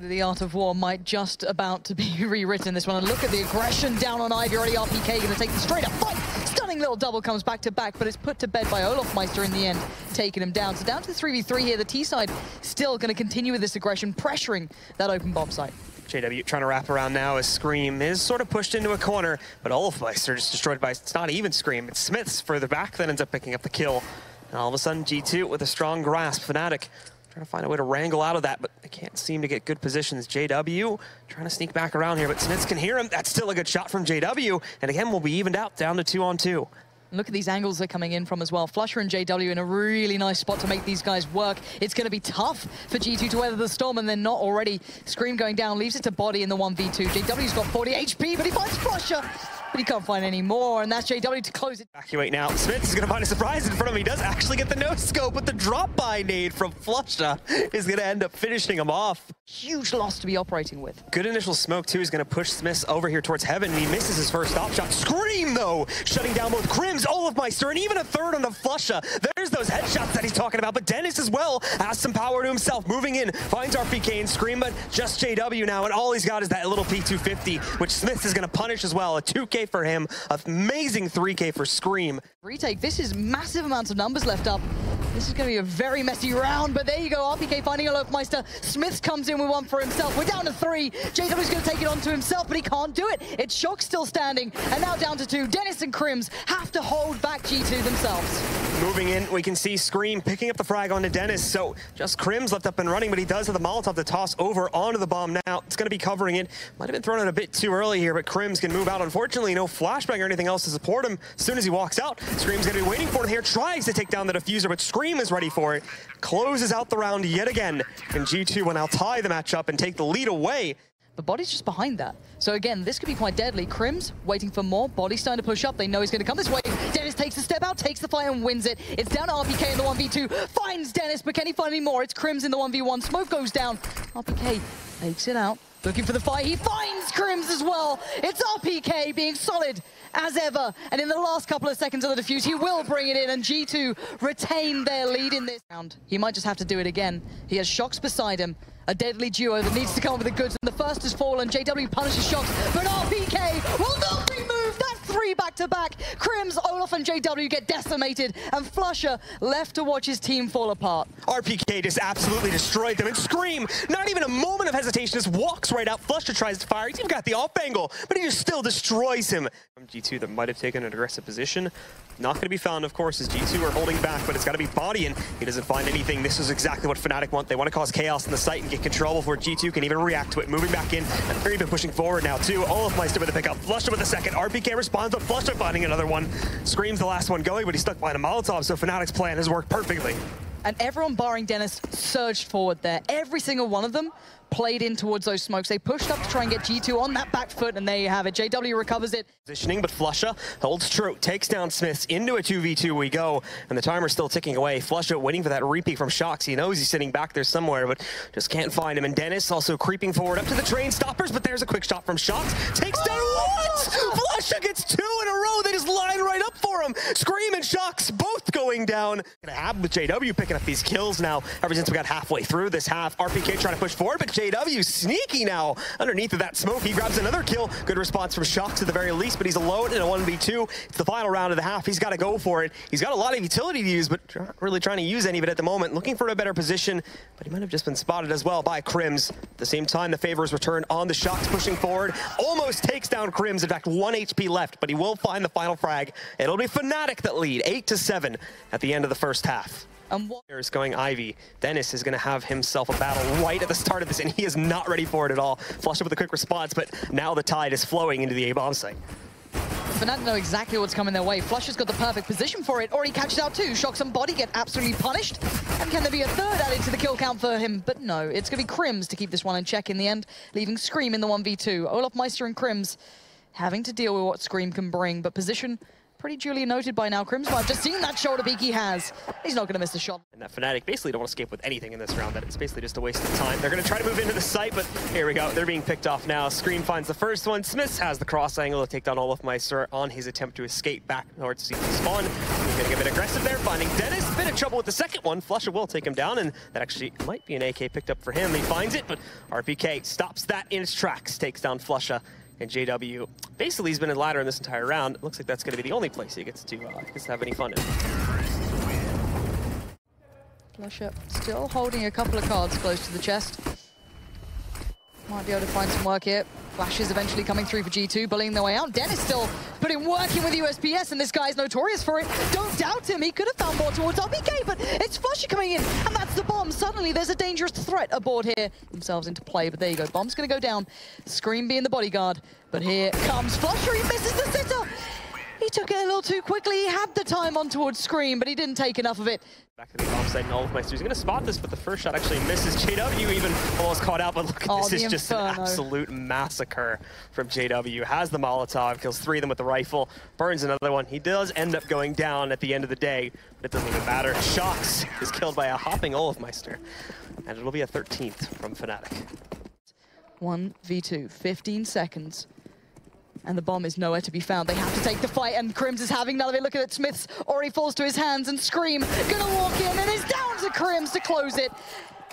The art of war might just about to be rewritten this one. And look at the aggression down on Ivy already. RPK going to take the straight up fight. Stunning little double comes back to back, but it's put to bed by Olofmeister in the end, taking him down. So down to the 3v3 here. The T side still going to continue with this aggression, pressuring that open bomb site. JW trying to wrap around now as Scream is sort of pushed into a corner, but Olofmeister just destroyed by, it's not even Scream, it's Smiths further back that ends up picking up the kill. And all of a sudden G2 with a strong grasp. Fnatic trying to find a way to wrangle out of that, but they can't seem to get good positions. JW trying to sneak back around here, but Smiths can hear him. That's still a good shot from JW, and again we'll be evened out down to 2-on-2. Look at these angles they're coming in from as well. Flusher and JW in a really nice spot to make these guys work. It's going to be tough for G2 to weather the storm, and they're not already. Scream going down, leaves it to Body in the 1v2. JW's got 40 HP, but he finds Flusher. But he can't find any more, and that's JW to close it. Evacuate now. Smith is going to find a surprise in front of him. He does actually get the no-scope, but the drop-by nade from Flusha is going to end up finishing him off. Huge loss to be operating with. Good initial smoke, too, is going to push Smiths over here towards Heaven, and he misses his first stop shot. Scream, though, shutting down both Crims, Olofmeister, and even a third on the Flusha. There's those headshots that he's talking about, but Dennis as well has some power to himself. Moving in, finds RPK and Scream, but just JW now, and all he's got is that little P250, which Smiths is going to punish as well. A 2K for him, amazing 3K for Scream. Retake, this is massive amounts of numbers left up. This is going to be a very messy round, but there you go, RPK finding Olofmeister. Smiths comes in with one for himself. We're down to 3. JW's going to take it onto himself, but he can't do it. It's Shock still standing, and now down to 2. Dennis and Crims have to hold back G2 themselves. Moving in, we can see Scream picking up the frag onto Dennis, so just Crims left up and running, but he does have the Molotov to toss over onto the bomb now. It's going to be covering it. Might have been thrown in a bit too early here, but Crims can move out. Unfortunately, no flashbang or anything else to support him. As soon as he walks out, Scream's going to be waiting for it here, tries to take down the diffuser, but Scream is ready for it. Closes out the round yet again, and G2 will now tie the matchup and take the lead away. But Body's just behind that. So again, this could be quite deadly. Crims waiting for more. Body starting to push up. They know he's going to come this way. Dennis takes a step out, takes the fight and wins it. It's down to RPK in the 1v2. Finds Dennis, but can he find any more? It's Crims in the 1v1. Smoke goes down. RPK takes it out. Looking for the fight. He finds Crims as well. It's RPK being solid as ever. And in the last couple of seconds of the defuse, he will bring it in, and G2 retain their lead in this round. He might just have to do it again. He has Shocks beside him. A deadly duo that needs to come up with the goods. And the first has fallen. JW punishes Shocks, but RPK will not be moved. That's 3 back-to-back. Crims, Olof, and JW get decimated, and Flusher left to watch his team fall apart. RPK just absolutely destroyed them, and Scream, not even a moment of hesitation, just walks right out. Flusher tries to fire. He's even got the off angle, but he just still destroys him. From G2 that might have taken an aggressive position. Not going to be found, of course, as G2 are holding back, but it's got to be Body, and he doesn't find anything. This is exactly what Fnatic want. They want to cause chaos in the site and get control before G2 can even react to it. Moving back in, and they're even pushing forward now, too. Olofmeister with a pickup. Flusher with a second. RPK responds, but Flusher finding another one. Scream's the last one going, but he's stuck behind a Molotov, so Fnatic's plan has worked perfectly. And everyone barring Dennis surged forward there. Every single one of them played in towards those smokes. They pushed up to try and get G2 on that back foot, and there you have it. JW recovers it. Positioning, but Flusha holds true, takes down Smiths. Into a 2v2 we go, and the timer's still ticking away. Flusha waiting for that repeat from Shocks. He knows he's sitting back there somewhere, but just can't find him. And Dennis also creeping forward up to the train stoppers, but there's a quick shot from Shocks. Takes down what? Flusha gets 2 in a row. They just line right up for him. Scream and Shocks both going down. Gonna happen with JW picking up these kills now ever since we got halfway through this half. RPK trying to push forward, but JW sneaky now underneath of that smoke. He grabs another kill. Good response from Shocks at the very least, but he's alone in a 1v2. It's the final round of the half. He's got to go for it. He's got a lot of utility to use, but not really trying to use any of it at the moment. Looking for a better position, but he might have just been spotted as well by Crims. At the same time, the favor is returned on the Shocks, pushing forward. Almost takes down Crims. In fact, 1 HP left, but he will find the final frag. It'll be Fnatic that lead, 8-7 at the end of the first half. Here's going Ivy. Dennis is going to have himself a battle right at the start of this, and he is not ready for it at all. Flushed up with a quick response, but now the tide is flowing into the A-bomb site. Fnatic know exactly what's coming their way. Flusher's got the perfect position for it. Already catches out 2. Shocks and Body get absolutely punished. And can there be a third added to the kill count for him? But no, it's going to be Crims to keep this one in check in the end, leaving Scream in the 1v2. Olofmeister and Crims having to deal with what Scream can bring, but position pretty duly noted by now. Crims might have just seen that shoulder peek he has. He's not going to miss the shot. And that Fnatic basically don't want to escape with anything in this round. That it's basically just a waste of time. They're going to try to move into the site, but here we go. They're being picked off now. Scream finds the first one. Smith has the cross angle to take down Olofmeister on his attempt to escape back towards the spawn. He's going to get a bit aggressive there, finding Dennis. A bit of trouble with the second one. Flusha will take him down, and that actually might be an AK picked up for him. He finds it, but RPK stops that in its tracks, takes down Flusha. And JW, basically he's been in ladder in this entire round. It looks like that's going to be the only place he gets to have any fun in. Flusha still holding a couple of cards close to the chest. Might be able to find some work here. Flashes eventually coming through for G2, bullying their way out. Dennis still putting work in with USPS, and this guy's notorious for it. Don't doubt him. He could have found more towards RPK, but it's Flusha coming in, and that's the bomb. Suddenly, there's a dangerous threat aboard here. Themselves into play, but there you go. Bomb's going to go down. Scream being the bodyguard, but here comes Flusha. He misses the sitter. He took it a little too quickly. He had the time on towards Scream, but he didn't take enough of it. Back to the bomb side, and Olofmeister. He's going to spot this, but the first shot actually misses. JW even almost caught out, but look, this is just an absolute massacre from JW. Has the Molotov, kills 3 of them with the rifle, burns another one. He does end up going down at the end of the day, but it doesn't even matter. Shox is killed by a hopping Olofmeister, and it'll be a 13th from Fnatic. 1v2, 15 seconds. And the bomb is nowhere to be found. They have to take the fight, and Crims is having none of it. Look at it, Smith's already falls to his hands, and Scream gonna walk in, and it's down to Crims to close it.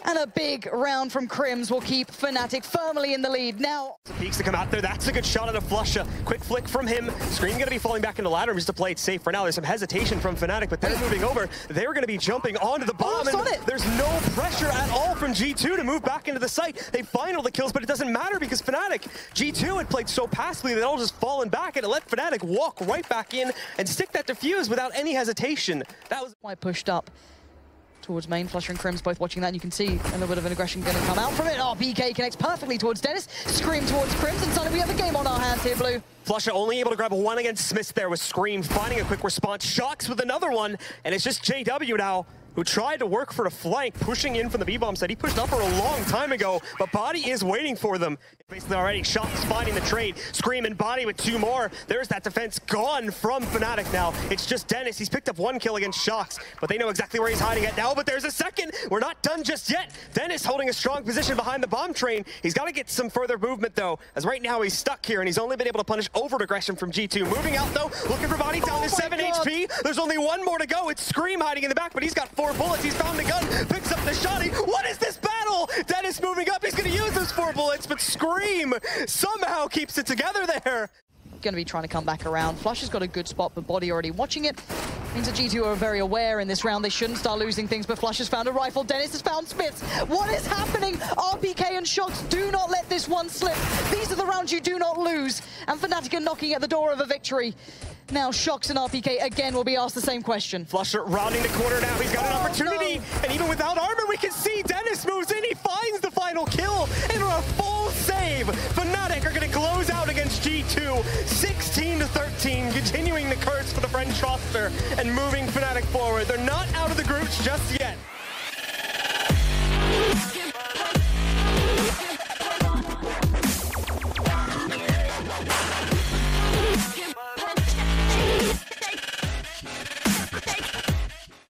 And a big round from Crims will keep Fnatic firmly in the lead. Now, peeks to come out there. That's a good shot at a Flusha. Quick flick from him. Scream going to be falling back into ladder just to play it safe for now. There's some hesitation from Fnatic, but they're moving over. They're going to be jumping onto the bomb, and there's no pressure at all from G2 to move back into the site. They find all the kills, but it doesn't matter because Fnatic, G2 had played so passively they'd all just fallen back, and it let Fnatic walk right back in and stick that defuse without any hesitation. That was quite pushed up towards main. Flusha and Crims both watching that, and you can see a little bit of an aggression going to come out from it. Oh, BK connects perfectly towards Dennis. Scream towards Crims, and suddenly we have a game on our hands here, Blue. Flusha only able to grab one against Smith there with Scream, finding a quick response. Shox with another one, and it's just JW now, who tried to work for the flank, pushing in from the B-bomb side. He pushed up for a long time ago, but Body is waiting for them. Basically already, Shox finding the trade. Scream and Body with 2 more. There's that defense gone from Fnatic now. It's just Dennis. He's picked up 1 kill against Shox, but they know exactly where he's hiding at now, but there's a second. We're not done just yet. Dennis holding a strong position behind the bomb train. He's got to get some further movement, though, as right now he's stuck here, and he's only been able to punish overt aggression from G2. Moving out, though, looking for Body down to 7 HP. There's only 1 more to go. It's Scream hiding in the back, but he's got 4 bullets. He's found the gun, picks up the shotty. What is this battle? Dennis moving up. He's going to use those 4 bullets, but Scream somehow keeps it together there. Going to be trying to come back around. Flush has got a good spot, but Body already watching it. Means that G2 are very aware in this round. They shouldn't start losing things, but Flush has found a rifle. Dennis has found Smiths. What is happening? RPK and Shox, do not let this one slip. These are the rounds you do not lose. And Fnatic are knocking at the door of a victory. Now Shox and RPK again will be asked the same question. Flusha rounding the corner now. He's got an opportunity. No. And even without armor, we can see Dennis moves in. He finds the final kill. And a full save. Fnatic are going to close out against G2. 16-13, continuing the curse for the French roster and moving Fnatic forward. They're not out of the groups just yet.